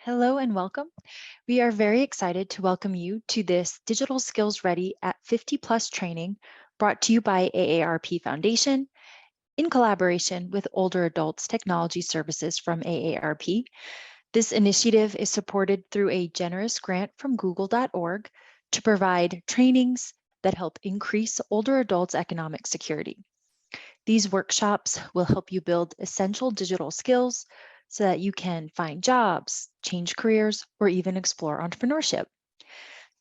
Hello and welcome. We are very excited to welcome you to this Digital Skills Ready at 50 Plus training brought to you by AARP Foundation in collaboration with Older Adults Technology Services from AARP. This initiative is supported through a generous grant from google.org to provide trainings that help increase older adults' economic security. These workshops will help you build essential digital skills so that you can find jobs, change careers, or even explore entrepreneurship.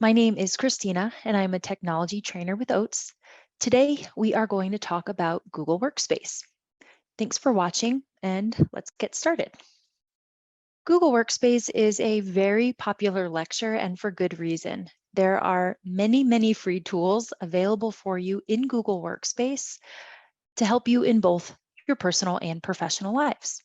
My name is Christina, and I'm a technology trainer with Oats. Today, we are going to talk about Google Workspace. Thanks for watching, and let's get started. Google Workspace is a very popular lecture, and for good reason. There are many free tools available for you in Google Workspace to help you in both your personal and professional lives.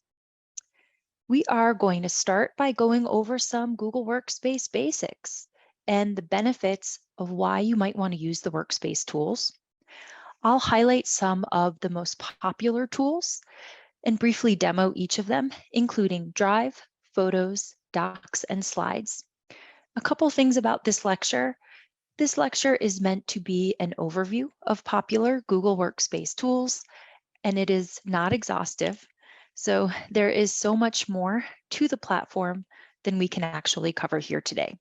We are going to start by going over some Google Workspace basics and the benefits of why you might want to use the Workspace tools. I'll highlight some of the most popular tools and briefly demo each of them, including Drive, Photos, Docs, and Slides. A couple things about this lecture. This lecture is meant to be an overview of popular Google Workspace tools, and it is not exhaustive. So there is so much more to the platform than we can actually cover here today.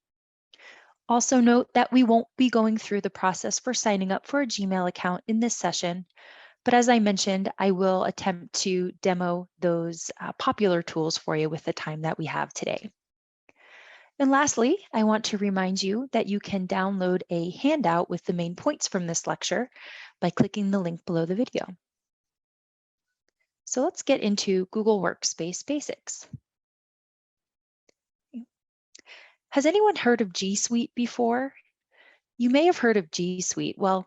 Also note that we won't be going through the process for signing up for a Gmail account in this session, but as I mentioned, I will attempt to demo those popular tools for you with the time that we have today. And lastly, I want to remind you that you can download a handout with the main points from this lecture by clicking the link below the video. So let's get into Google Workspace basics. Has anyone heard of G Suite before? You may have heard of G Suite. Well,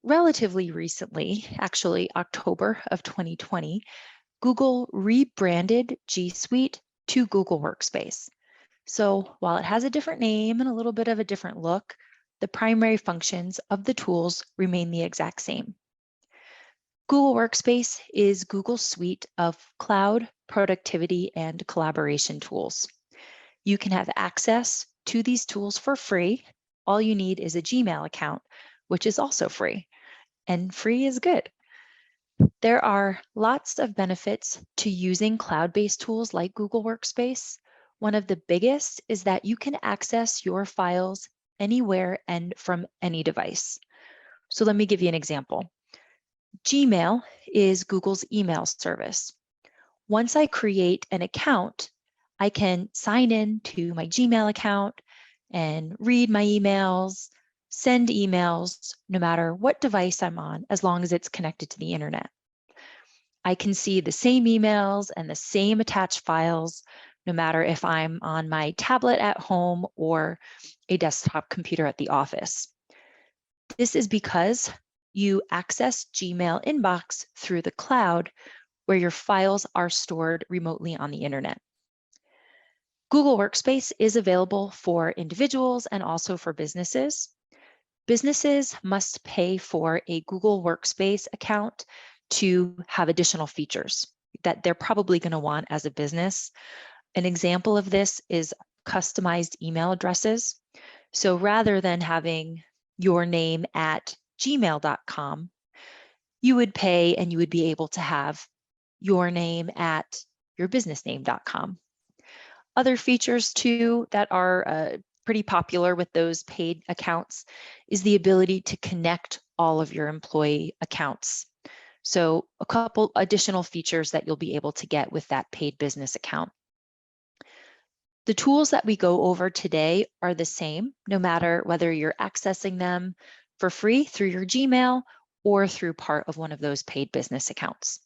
relatively recently, actually October of 2020, Google rebranded G Suite to Google Workspace. So while it has a different name and a little bit of a different look, the primary functions of the tools remain the exact same. Google Workspace is Google's suite of cloud, productivity, and collaboration tools. You can have access to these tools for free. All you need is a Gmail account, which is also free, and free is good. There are lots of benefits to using cloud-based tools like Google Workspace. One of the biggest is that you can access your files anywhere and from any device. So let me give you an example. Gmail is Google's email service. Once I create an account, I can sign in to my Gmail account and read my emails, send emails, no matter what device I'm on, as long as it's connected to the internet. I can see the same emails and the same attached files, no matter if I'm on my tablet at home or a desktop computer at the office. This is because you access Gmail inbox through the cloud, where your files are stored remotely on the internet. Google Workspace is available for individuals and also for businesses. Businesses must pay for a Google Workspace account to have additional features that they're probably going to want as a business. An example of this is customized email addresses. So rather than having your name at gmail.com, you would pay and you would be able to have your name at yourbusinessname.com. Other features too that are pretty popular with those paid accounts is the ability to connect all of your employee accounts. So a couple additional features that you'll be able to get with that paid business account. The tools that we go over today are the same, no matter whether you're accessing them for free through your Gmail or through part of one of those paid business accounts.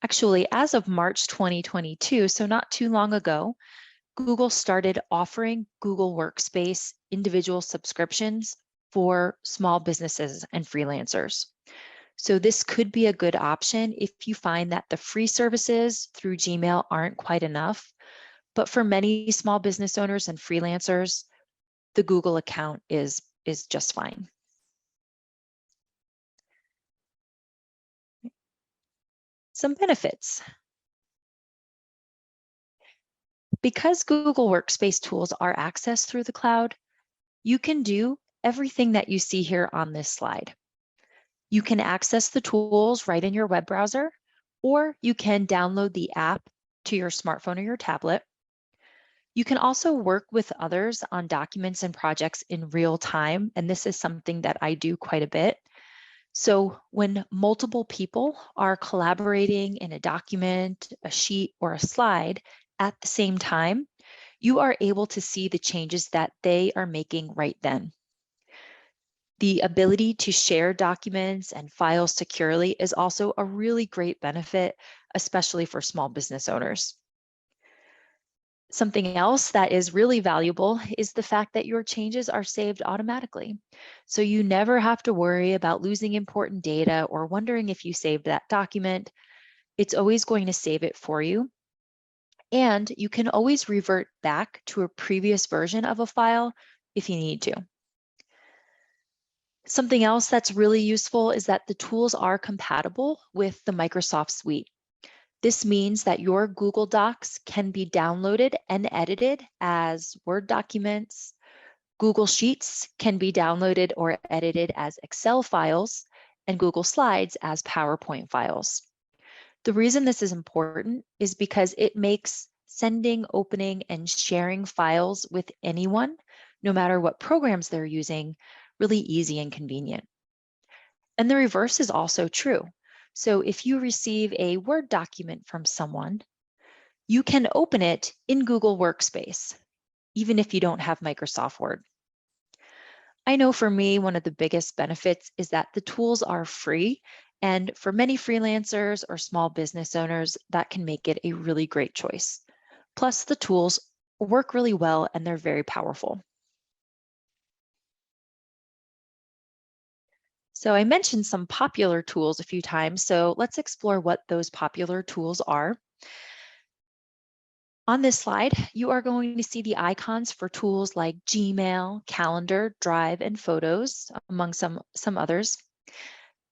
Actually, as of March 2022, so not too long ago, Google started offering Google Workspace individual subscriptions for small businesses and freelancers. So this could be a good option if you find that the free services through Gmail aren't quite enough. But for many small business owners and freelancers, the Google account is just fine. Some benefits. Because Google Workspace tools are accessed through the cloud, you can do everything that you see here on this slide. You can access the tools right in your web browser, or you can download the app to your smartphone or your tablet. You can also work with others on documents and projects in real time, and this is something that I do quite a bit. So when multiple people are collaborating in a document, a sheet, or a slide at the same time, you are able to see the changes that they are making right then. The ability to share documents and files securely is also a really great benefit, especially for small business owners. Something else that is really valuable is the fact that your changes are saved automatically. So you never have to worry about losing important data or wondering if you saved that document. It's always going to save it for you. And you can always revert back to a previous version of a file if you need to. Something else that's really useful is that the tools are compatible with the Microsoft Suite. This means that your Google Docs can be downloaded and edited as Word documents. Google Sheets can be downloaded or edited as Excel files, and Google Slides as PowerPoint files. The reason this is important is because it makes sending, opening, and sharing files with anyone, no matter what programs they're using, really easy and convenient. And the reverse is also true. So if you receive a Word document from someone, you can open it in Google Workspace, even if you don't have Microsoft Word. I know for me, one of the biggest benefits is that the tools are free. And for many freelancers or small business owners, that can make it a really great choice. Plus, the tools work really well and they're very powerful. So I mentioned some popular tools a few times, so let's explore what those popular tools are. On this slide, you are going to see the icons for tools like Gmail, Calendar, Drive, and Photos, among some others.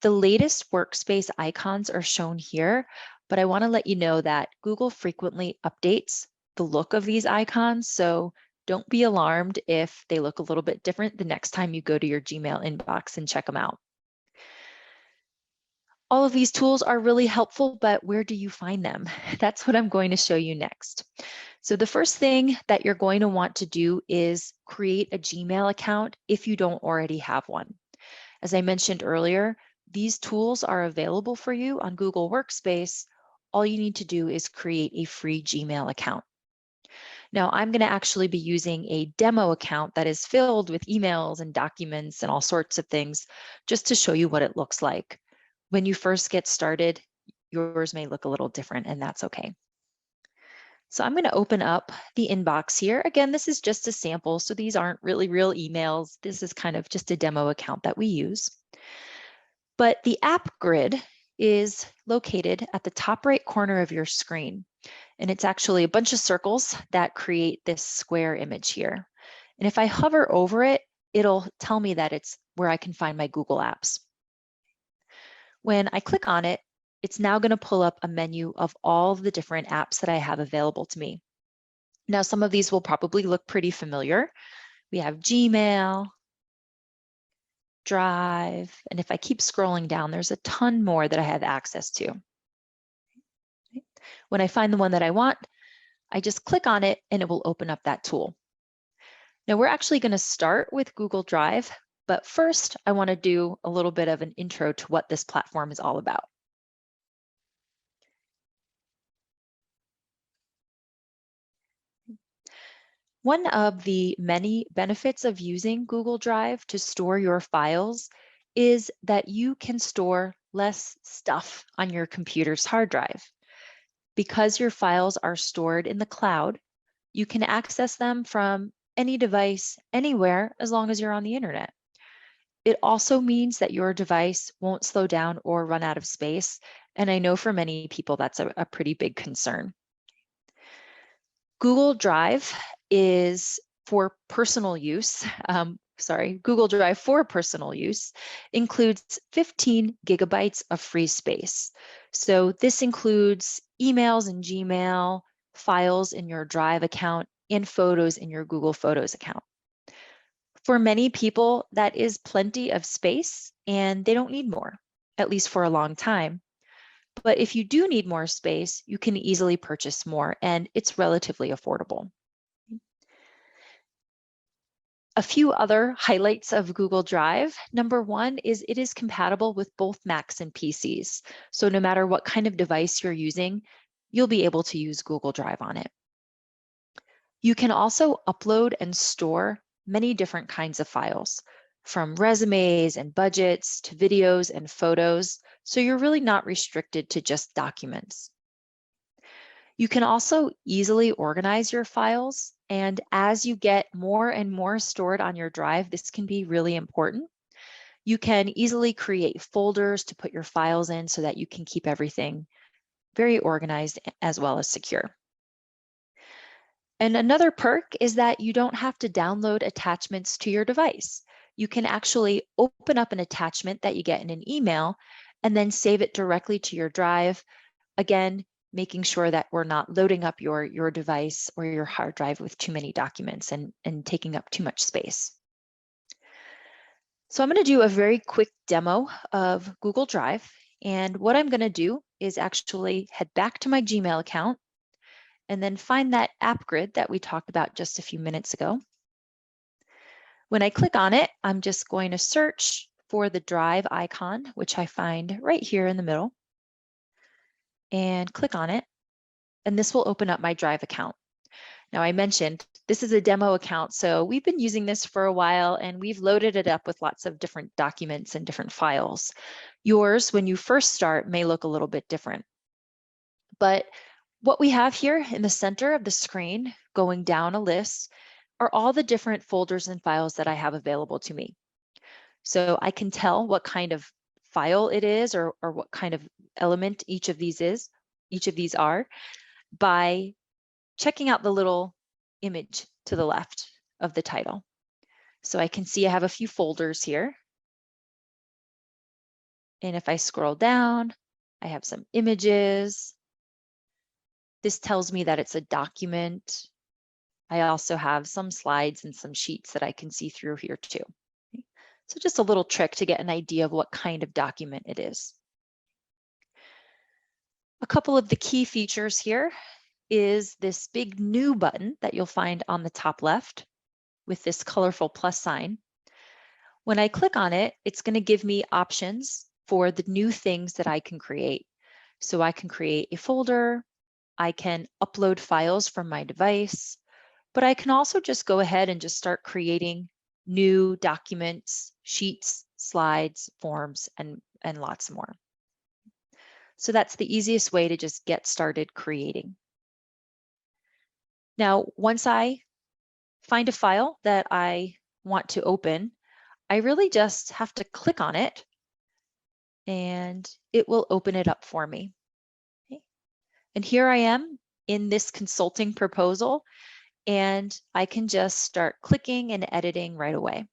The latest Workspace icons are shown here, but I want to let you know that Google frequently updates the look of these icons, so don't be alarmed if they look a little bit different the next time you go to your Gmail inbox and check them out. All of these tools are really helpful, but where do you find them? That's what I'm going to show you next. So the first thing that you're going to want to do is create a Gmail account if you don't already have one. As I mentioned earlier, these tools are available for you on Google Workspace. All you need to do is create a free Gmail account. Now, I'm going to actually be using a demo account that is filled with emails and documents and all sorts of things, just to show you what it looks like. When you first get started, yours may look a little different, and that's okay. So I'm going to open up the inbox here. Again, this is just a sample, so these aren't really real emails. This is kind of just a demo account that we use. But the app grid is located at the top right corner of your screen. And it's actually a bunch of circles that create this square image here. And if I hover over it, it'll tell me that it's where I can find my Google Apps. When I click on it, it's now going to pull up a menu of all the different apps that I have available to me. Now, some of these will probably look pretty familiar. We have Gmail, Drive, and if I keep scrolling down, there's a ton more that I have access to. When I find the one that I want, I just click on it and it will open up that tool. Now we're actually going to start with Google Drive, but first I want to do a little bit of an intro to what this platform is all about. One of the many benefits of using Google Drive to store your files is that you can store less stuff on your computer's hard drive. Because your files are stored in the cloud, you can access them from any device, anywhere, as long as you're on the internet. It also means that your device won't slow down or run out of space. And I know for many people, that's a pretty big concern. Google Drive is for personal use. Google Drive for personal use includes 15 gigabytes of free space. So this includes emails and Gmail, files in your Drive account, and photos in your Google Photos account. For many people, that is plenty of space and they don't need more, at least for a long time. But if you do need more space, you can easily purchase more and it's relatively affordable. A few other highlights of Google Drive. Number one is it is compatible with both Macs and PCs. So no matter what kind of device you're using, you'll be able to use Google Drive on it. You can also upload and store many different kinds of files, from resumes and budgets to videos and photos. So you're really not restricted to just documents. You can also easily organize your files. And as you get more and more stored on your drive, this can be really important. You can easily create folders to put your files in so that you can keep everything very organized as well as secure. And another perk is that you don't have to download attachments to your device. You can actually open up an attachment that you get in an email and then save it directly to your drive. Again, making sure that we're not loading up your device or your hard drive with too many documents and taking up too much space. So I'm going to do a very quick demo of Google Drive. And what I'm going to do is actually head back to my Gmail account and then find that app grid that we talked about just a few minutes ago. When I click on it, I'm just going to search for the Drive icon, which I find right here in the middle, and click on it. And this will open up my Drive account. Now, I mentioned this is a demo account, so we've been using this for a while and we've loaded it up with lots of different documents and different files. Yours, when you first start, may look a little bit different. But what we have here in the center of the screen, going down a list, are all the different folders and files that I have available to me. So I can tell what kind of file it is or what kind of element each of these are by checking out the little image to the left of the title. So I can see I have a few folders here. And if I scroll down, I have some images. This tells me that it's a document. I also have some slides and some sheets that I can see through here too. So just a little trick to get an idea of what kind of document it is. A couple of the key features here is this big new button that you'll find on the top left with this colorful plus sign. When I click on it, it's going to give me options for the new things that I can create. So I can create a folder, I can upload files from my device, but I can also just go ahead and just start creating new documents, sheets, slides, forms, and lots more. So that's the easiest way to just get started creating. Now, once I find a file that I want to open, I really just have to click on it and it will open it up for me. Okay. And here I am in this consulting proposal, and I can just start clicking and editing right away.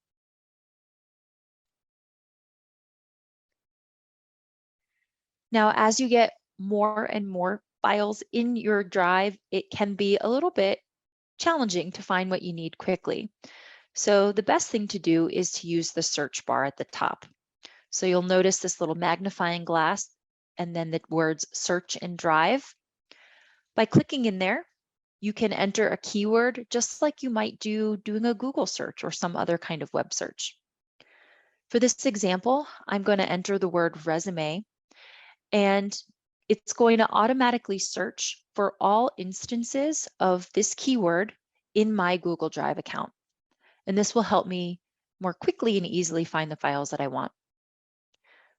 Now, as you get more and more files in your drive, it can be a little bit challenging to find what you need quickly. So the best thing to do is to use the search bar at the top. So you'll notice this little magnifying glass and then the words search and drive. By clicking in there, you can enter a keyword just like you might do doing a Google search or some other kind of web search. For this example, I'm going to enter the word resume, and it's going to automatically search for all instances of this keyword in my Google Drive account. And this will help me more quickly and easily find the files that I want.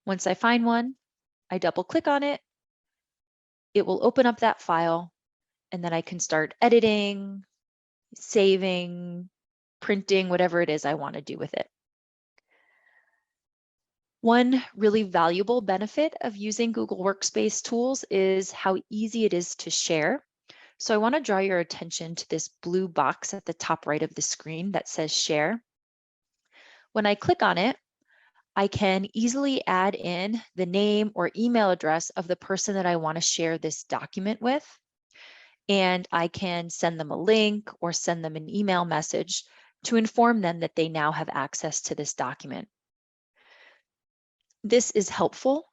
Once I find one, I double click on it. It will open up that file, and then I can start editing, saving, printing, whatever it is I want to do with it. One really valuable benefit of using Google Workspace tools is how easy it is to share. So I want to draw your attention to this blue box at the top right of the screen that says share. When I click on it, I can easily add in the name or email address of the person that I want to share this document with. and I can send them a link or send them an email message to inform them that they now have access to this document. This is helpful.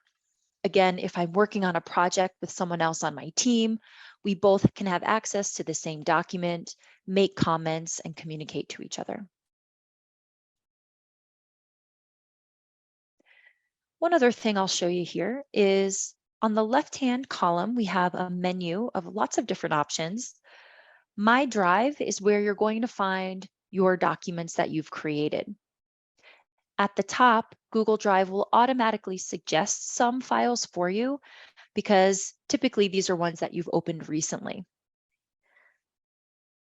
Again, if I'm working on a project with someone else on my team, we both can have access to the same document, make comments, and communicate to each other. One other thing I'll show you here is on the left-hand column, we have a menu of lots of different options. My Drive is where you're going to find your documents that you've created. At the top, Google Drive will automatically suggest some files for you because typically these are ones that you've opened recently.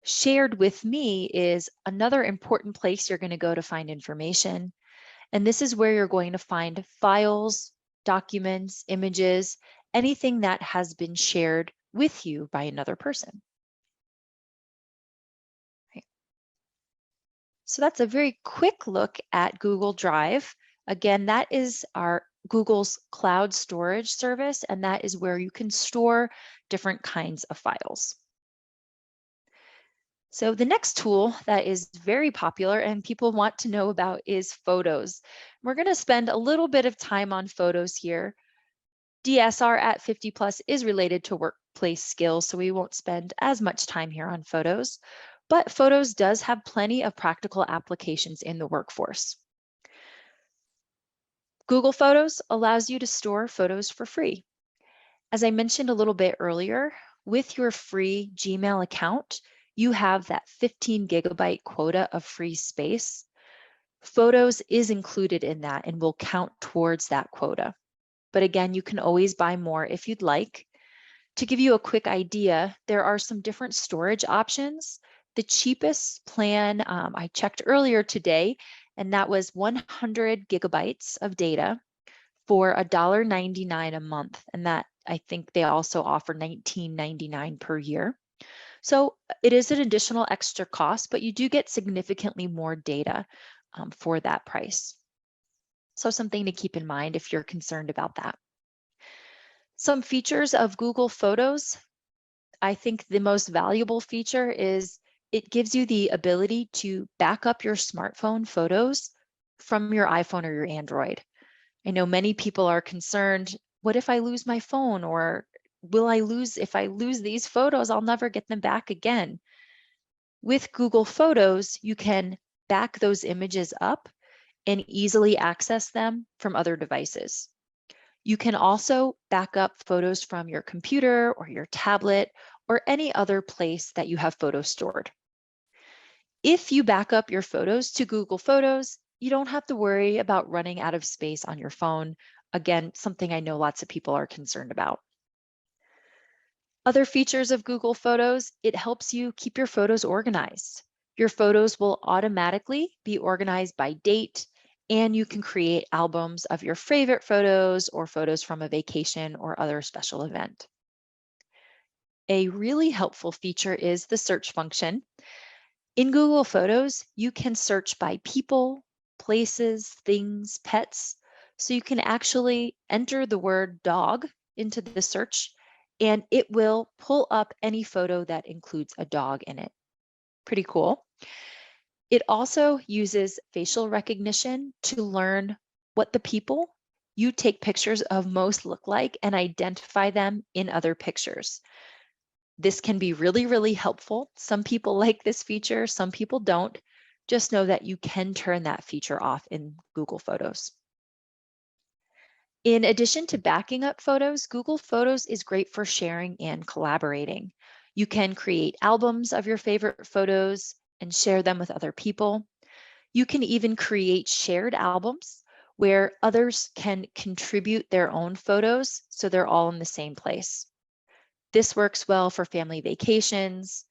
Shared with Me is another important place you're going to go to find information. And this is where you're going to find files, documents, images, anything that has been shared with you by another person. Right. So that's a very quick look at Google Drive. Again, that is our Google's cloud storage service, and that is where you can store different kinds of files. So the next tool that is very popular and people want to know about is photos. We're going to spend a little bit of time on photos here. DSR at 50 plus is related to workplace skills, so we won't spend as much time here on photos, but photos does have plenty of practical applications in the workforce. Google Photos allows you to store photos for free. As I mentioned a little bit earlier, with your free Gmail account, you have that 15 gigabyte quota of free space. Photos is included in that and will count towards that quota. But again, you can always buy more if you'd like. To give you a quick idea, there are some different storage options. The cheapest plan I checked earlier today, and that was 100 gigabytes of data for $1.99 a month. And that I think they also offer $19.99 per year. So it is an additional extra cost, but you do get significantly more data for that price. So something to keep in mind if you're concerned about that. Some features of Google Photos. I think the most valuable feature is it gives you the ability to back up your smartphone photos from your iPhone or your Android. I know many people are concerned, what if I lose my phone, or if I lose these photos, I'll never get them back again. With Google Photos, you can back those images up and easily access them from other devices. You can also back up photos from your computer or your tablet or any other place that you have photos stored. If you back up your photos to Google Photos, you don't have to worry about running out of space on your phone. Again, something I know lots of people are concerned about. Other features of Google Photos, it helps you keep your photos organized. Your photos will automatically be organized by date, and you can create albums of your favorite photos or photos from a vacation or other special event. A really helpful feature is the search function. In Google Photos, you can search by people, places, things, pets. So you can actually enter the word dog into the search and it will pull up any photo that includes a dog in it. Pretty cool. It also uses facial recognition to learn what the people you take pictures of most look like and identify them in other pictures. This can be really, really helpful. Some people like this feature, some people don't. Just know that you can turn that feature off in Google Photos. In addition to backing up photos, Google Photos is great for sharing and collaborating. You can create albums of your favorite photos and share them with other people. You can even create shared albums where others can contribute their own photos so they're all in the same place. This works well for family vacations.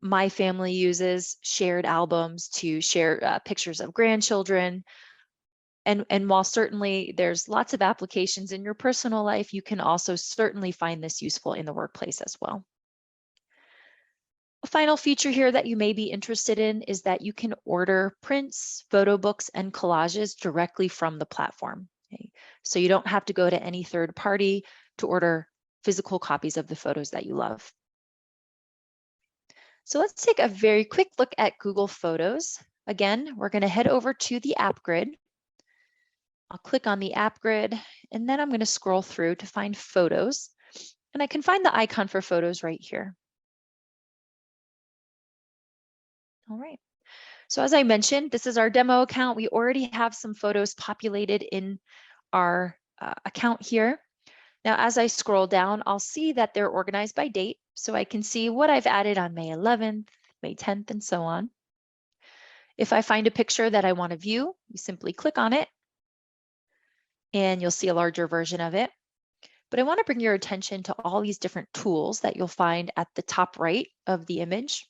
My family uses shared albums to share pictures of grandchildren. And while certainly there's lots of applications in your personal life, you can also certainly find this useful in the workplace as well. A final feature here that you may be interested in is that you can order prints, photo books, and collages directly from the platform. Okay? So you don't have to go to any third party to order physical copies of the photos that you love. So let's take a very quick look at Google Photos. Again, we're going to head over to the app grid. I'll click on the app grid, and then I'm going to scroll through to find Photos. And I can find the icon for Photos right here. All right. So as I mentioned, this is our demo account. We already have some photos populated in our account here. Now, as I scroll down, I'll see that they're organized by date. So I can see what I've added on May 11th, May 10th, and so on. If I find a picture that I want to view, you simply click on it and you'll see a larger version of it. But I want to bring your attention to all these different tools that you'll find at the top right of the image.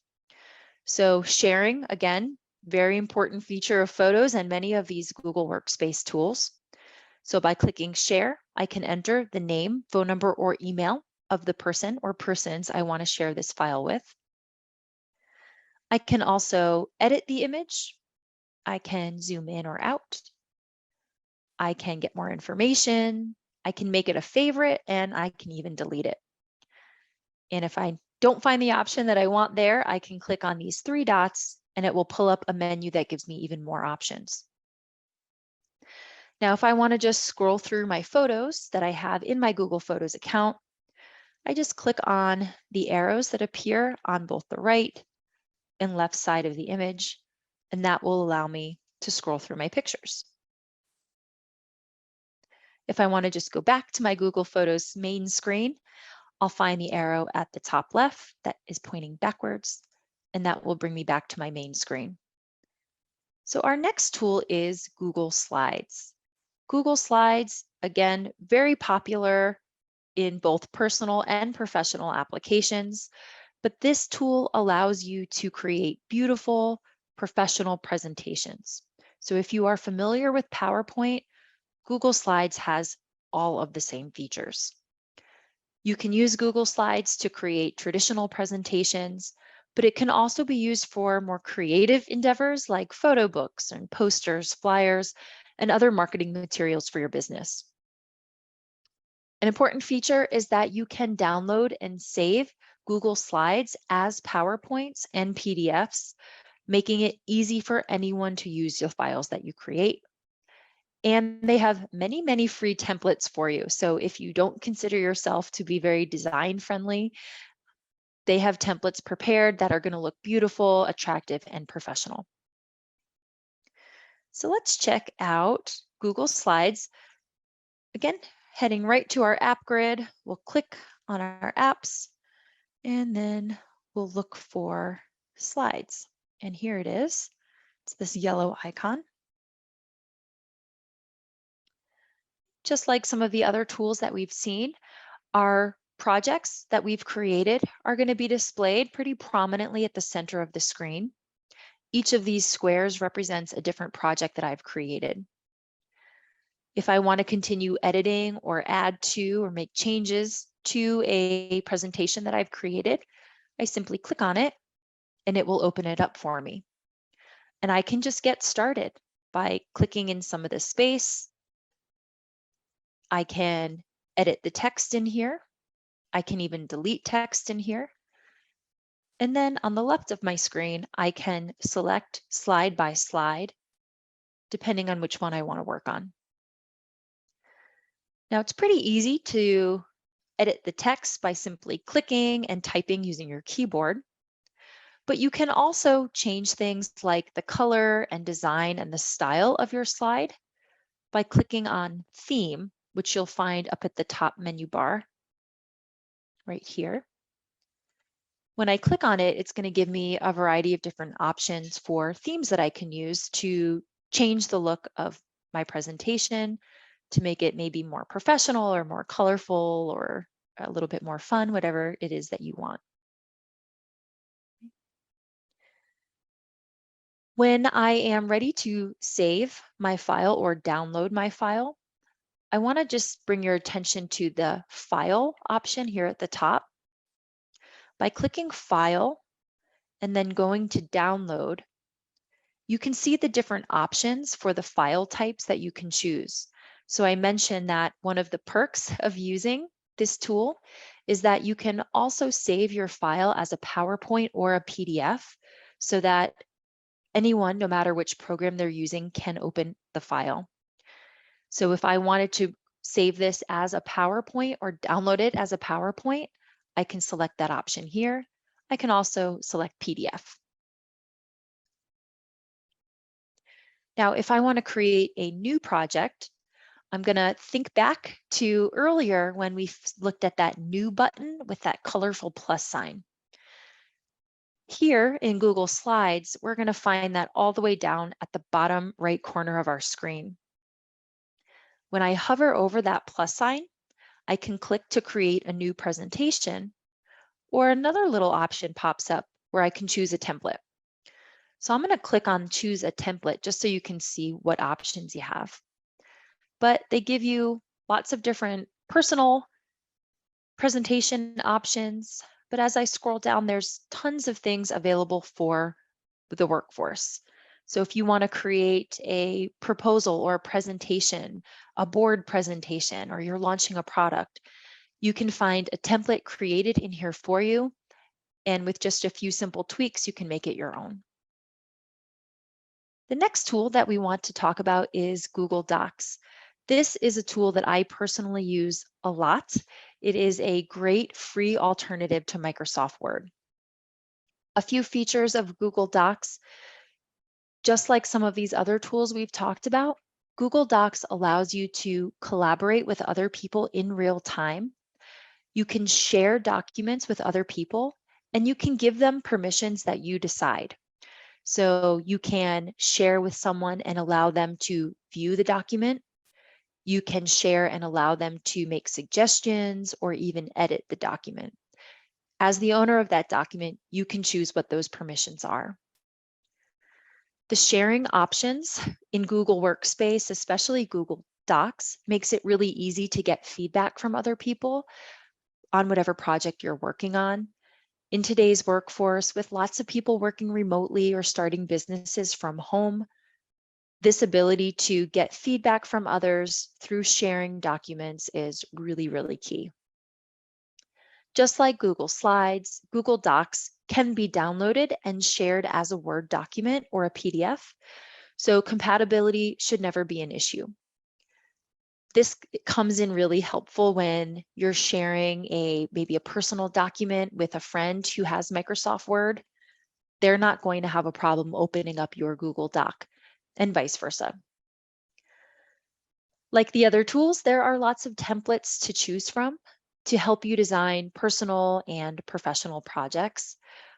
So sharing, again, very important feature of photos and many of these Google Workspace tools. So by clicking share, I can enter the name, phone number, or email of the person or persons I want to share this file with. I can also edit the image. I can zoom in or out. I can get more information. I can make it a favorite, and I can even delete it. And if I don't find the option that I want there, I can click on these three dots and it will pull up a menu that gives me even more options. Now, if I want to just scroll through my photos that I have in my Google Photos account, I just click on the arrows that appear on both the right and left side of the image, and that will allow me to scroll through my pictures. If I want to just go back to my Google Photos main screen, I'll find the arrow at the top left that is pointing backwards, and that will bring me back to my main screen. So our next tool is Google Slides. Google Slides, again, very popular in both personal and professional applications, but this tool allows you to create beautiful professional presentations. So if you are familiar with PowerPoint, Google Slides has all of the same features. You can use Google Slides to create traditional presentations, but it can also be used for more creative endeavors like photo books and posters, flyers, and other marketing materials for your business. An important feature is that you can download and save Google Slides as PowerPoints and PDFs, making it easy for anyone to use the files that you create. And they have many, many free templates for you. So if you don't consider yourself to be very design friendly, they have templates prepared that are going to look beautiful, attractive, and professional. So let's check out Google Slides. Again, heading right to our app grid, we'll click on our apps, and then we'll look for Slides. And here it is. It's this yellow icon. Just like some of the other tools that we've seen, our projects that we've created are going to be displayed pretty prominently at the center of the screen. Each of these squares represents a different project that I've created. If I want to continue editing or add to or make changes to a presentation that I've created, I simply click on it and it will open it up for me. And I can just get started by clicking in some of the space. I can edit the text in here. I can even delete text in here. And then on the left of my screen, I can select slide by slide, depending on which one I want to work on. Now it's pretty easy to edit the text by simply clicking and typing using your keyboard. But you can also change things like the color and design and the style of your slide by clicking on Theme, which you'll find up at the top menu bar right here. When I click on it, it's going to give me a variety of different options for themes that I can use to change the look of my presentation, to make it maybe more professional or more colorful or a little bit more fun, whatever it is that you want. When I am ready to save my file or download my file, I want to just bring your attention to the File option here at the top. By clicking File and then going to Download, you can see the different options for the file types that you can choose. So I mentioned that one of the perks of using this tool is that you can also save your file as a PowerPoint or a PDF so that anyone, no matter which program they're using, can open the file. So if I wanted to save this as a PowerPoint or download it as a PowerPoint, I can select that option here. I can also select PDF. Now, if I want to create a new project, I'm going to think back to earlier when we looked at that new button with that colorful plus sign. Here in Google Slides, we're going to find that all the way down at the bottom right corner of our screen. When I hover over that plus sign, I can click to create a new presentation, or another little option pops up where I can choose a template. So I'm going to click on choose a template just so you can see what options you have. But they give you lots of different personal presentation options. But as I scroll down, there's tons of things available for the workforce. So if you want to create a proposal or a presentation, a board presentation, or you're launching a product, you can find a template created in here for you. And with just a few simple tweaks, you can make it your own. The next tool that we want to talk about is Google Docs. This is a tool that I personally use a lot. It is a great free alternative to Microsoft Word. A few features of Google Docs, just like some of these other tools we've talked about, Google Docs allows you to collaborate with other people in real time. You can share documents with other people, and you can give them permissions that you decide. So you can share with someone and allow them to view the document. You can share and allow them to make suggestions or even edit the document. As the owner of that document, you can choose what those permissions are. The sharing options in Google Workspace, especially Google Docs, makes it really easy to get feedback from other people on whatever project you're working on. In today's workforce, with lots of people working remotely or starting businesses from home, this ability to get feedback from others through sharing documents is really, really key. Just like Google Slides, Google Docs can be downloaded and shared as a Word document or a PDF, so compatibility should never be an issue. This comes in really helpful when you're sharing maybe a personal document with a friend who has Microsoft Word. They're not going to have a problem opening up your Google Doc, and vice versa. Like the other tools, there are lots of templates to choose from to help you design personal and professional projects.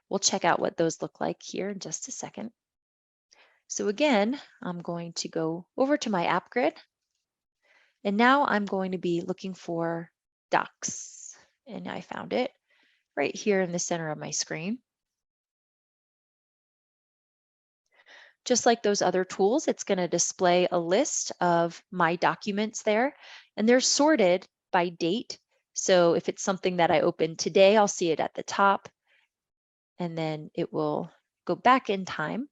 We'll check out what those look like here in just a second. So again, I'm going to go over to my app grid. And now I'm going to be looking for Docs. And I found it right here in the center of my screen. Just like those other tools, it's going to display a list of my documents there, and they're sorted by date. So if it's something that I opened today, I'll see it at the top, and then it will go back in time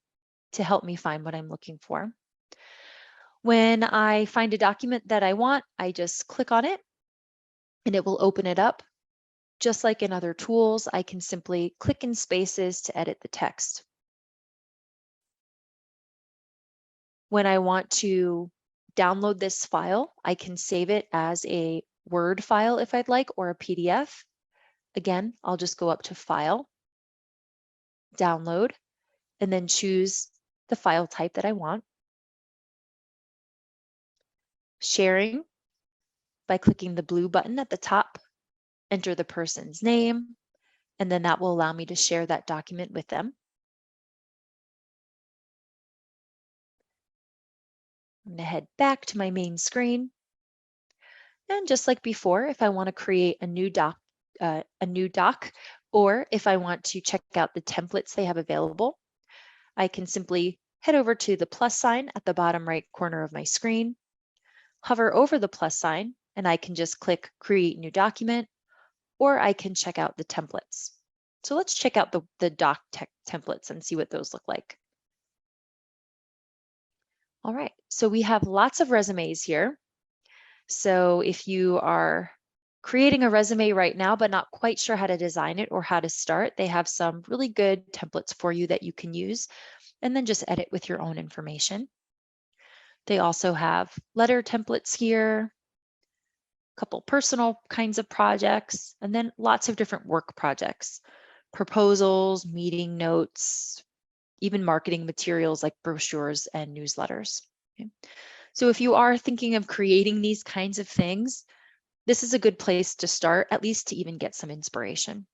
to help me find what I'm looking for. When I find a document that I want, I just click on it and it will open it up. Just like in other tools, I can simply click in spaces to edit the text. When I want to download this file, I can save it as a Word file if I'd like, or a PDF. Again, I'll just go up to File, Download, and then choose the file type that I want. Sharing, by clicking the blue button at the top, enter the person's name, and then that will allow me to share that document with them. I'm going to head back to my main screen. And just like before, if I want to create a new doc, or if I want to check out the templates they have available, I can simply head over to the plus sign at the bottom right corner of my screen, hover over the plus sign, and I can just click Create New Document, or I can check out the templates. So let's check out the doc templates and see what those look like. All right, so we have lots of resumes here. So if you are creating a resume right now, but not quite sure how to design it or how to start, they have some really good templates for you that you can use and then just edit with your own information. They also have letter templates here, a couple personal kinds of projects, and then lots of different work projects, proposals, meeting notes, even marketing materials like brochures and newsletters. Okay. So if you are thinking of creating these kinds of things, this is a good place to start, at least to even get some inspiration.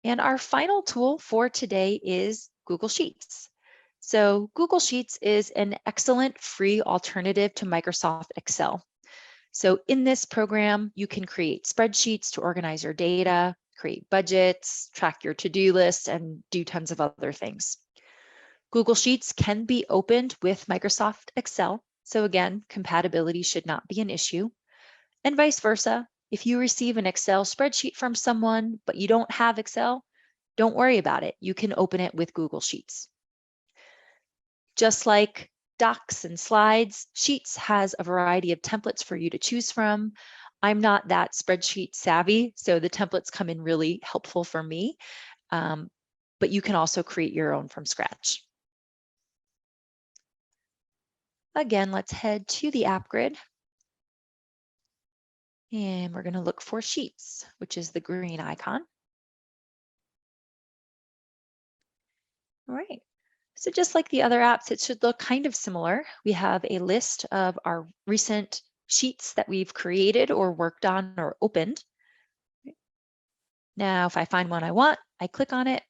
And our final tool for today is Google Sheets. So Google Sheets is an excellent free alternative to Microsoft Excel. So in this program, you can create spreadsheets to organize your data, create budgets, track your to-do list, and do tons of other things. Google Sheets can be opened with Microsoft Excel. So again, compatibility should not be an issue. And vice versa. If you receive an Excel spreadsheet from someone, but you don't have Excel, don't worry about it. You can open it with Google Sheets. Just like docs and slides, Sheets has a variety of templates for you to choose from. I'm not that spreadsheet savvy, so the templates come in really helpful for me, but you can also create your own from scratch. Again, let's head to the app grid. And we're going to look for Sheets, which is the green icon. All right. So just like the other apps, it should look kind of similar. We have a list of our recent sheets that we've created or worked on or opened. Now, if I find one I want, I click on it,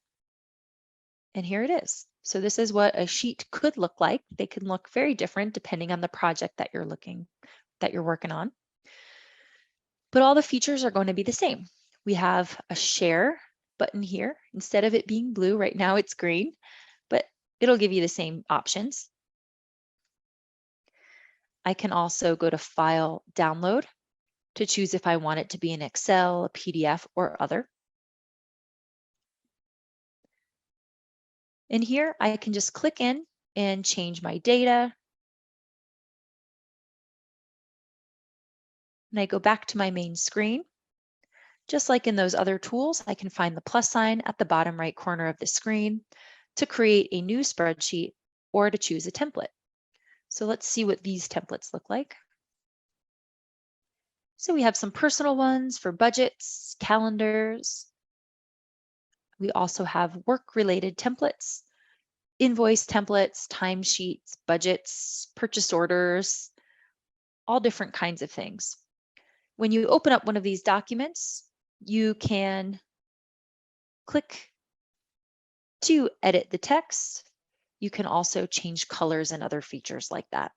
and here it is. So this is what a sheet could look like. They can look very different depending on the project that you're working on. But all the features are going to be the same. We have a share button here. Instead of it being blue, right now it's green, but it'll give you the same options. I can also go to File, Download to choose if I want it to be in Excel, a PDF, or other. And here I can just click in and change my data. And I go back to my main screen. Just like in those other tools, I can find the plus sign at the bottom right corner of the screen to create a new spreadsheet or to choose a template. So let's see what these templates look like. So we have some personal ones for budgets, calendars. We also have work-related templates, invoice templates, timesheets, budgets, purchase orders, all different kinds of things. When you open up one of these documents, you can click to edit the text. You can also change colors and other features like that.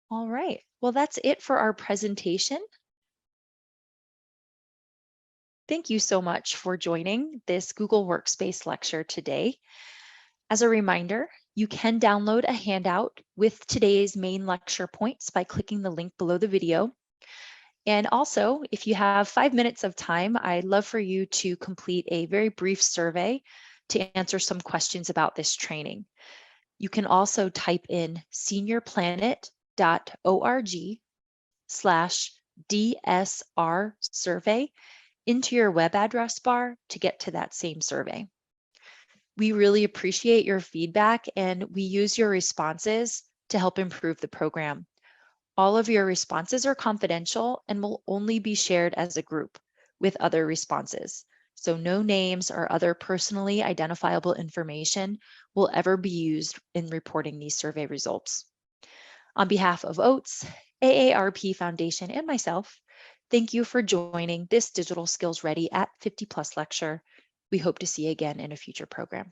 All right, well, that's it for our presentation. Thank you so much for joining this Google Workspace lecture today. As a reminder, you can download a handout with today's main lecture points by clicking the link below the video. And also, if you have 5 minutes of time, I'd love for you to complete a very brief survey to answer some questions about this training. You can also type in seniorplanet.org/DSR survey into your web address bar to get to that same survey. We really appreciate your feedback, and we use your responses to help improve the program. All of your responses are confidential and will only be shared as a group with other responses. So no names or other personally identifiable information will ever be used in reporting these survey results. On behalf of OATS, AARP Foundation, and myself, thank you for joining this Digital Skills Ready at 50+ lecture. We hope to see you again in a future program.